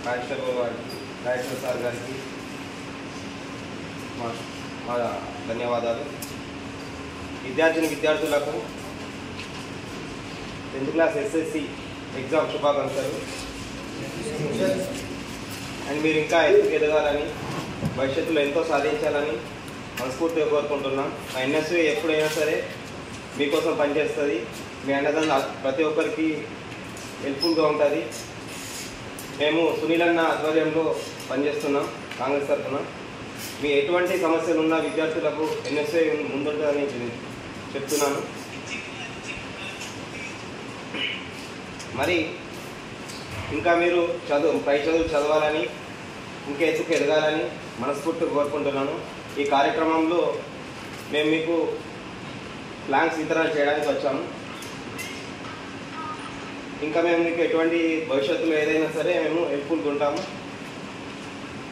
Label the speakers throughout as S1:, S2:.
S1: Constable వారికి, director sir గారికి మా ధన్యవాదాలు. విద్యార్థులకు 10th క్లాస్ SSC ఎగ్జామ్ శుభాకాంక్షలు. అండ్ మీరు ఇంకా ఎందుకు ఎదగాలని, భవిష్యత్తులో ఎంతో సాధించాలని మనస్ఫూర్తిగా కోరుకుంటున్నాం. మా NSU ఎప్పుడైనా సరే మీకోసం పనిచేస్తుంది. మీ అన్నదాన్ని ప్రతి ఒక్కరికి హెల్ప్ఫుల్గా ఉంటుంది. మేము సునీల్ అన్న ఆధ్వర్యంలో పనిచేస్తున్నాం కాంగ్రెస్ తరఫున. మీ ఎటువంటి సమస్యలు ఉన్న విద్యార్థులకు NSU ముందుంటుందని చెప్తున్నాను. మరి ఇంకా మీరు పై చదువులు చదవాలని, ఇంకా ఎత్తుకు ఎదగాలని మనస్ఫూర్తిగా కోరుకుంటున్నాను. ఈ కార్యక్రమంలో మేము మీకు ప్లాన్స్ వితరణ చేయడానికి వచ్చాము. ఇంకా మేము మీకు ఎటువంటి భవిష్యత్తులో ఏదైనా సరే మేము హెల్ప్ఫుల్గా ఉంటాము.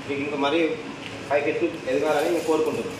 S1: మీకు ఇంకా మరీ పైకి ఎత్తు ఎదగాలని మేము కోరుకుంటున్నాం.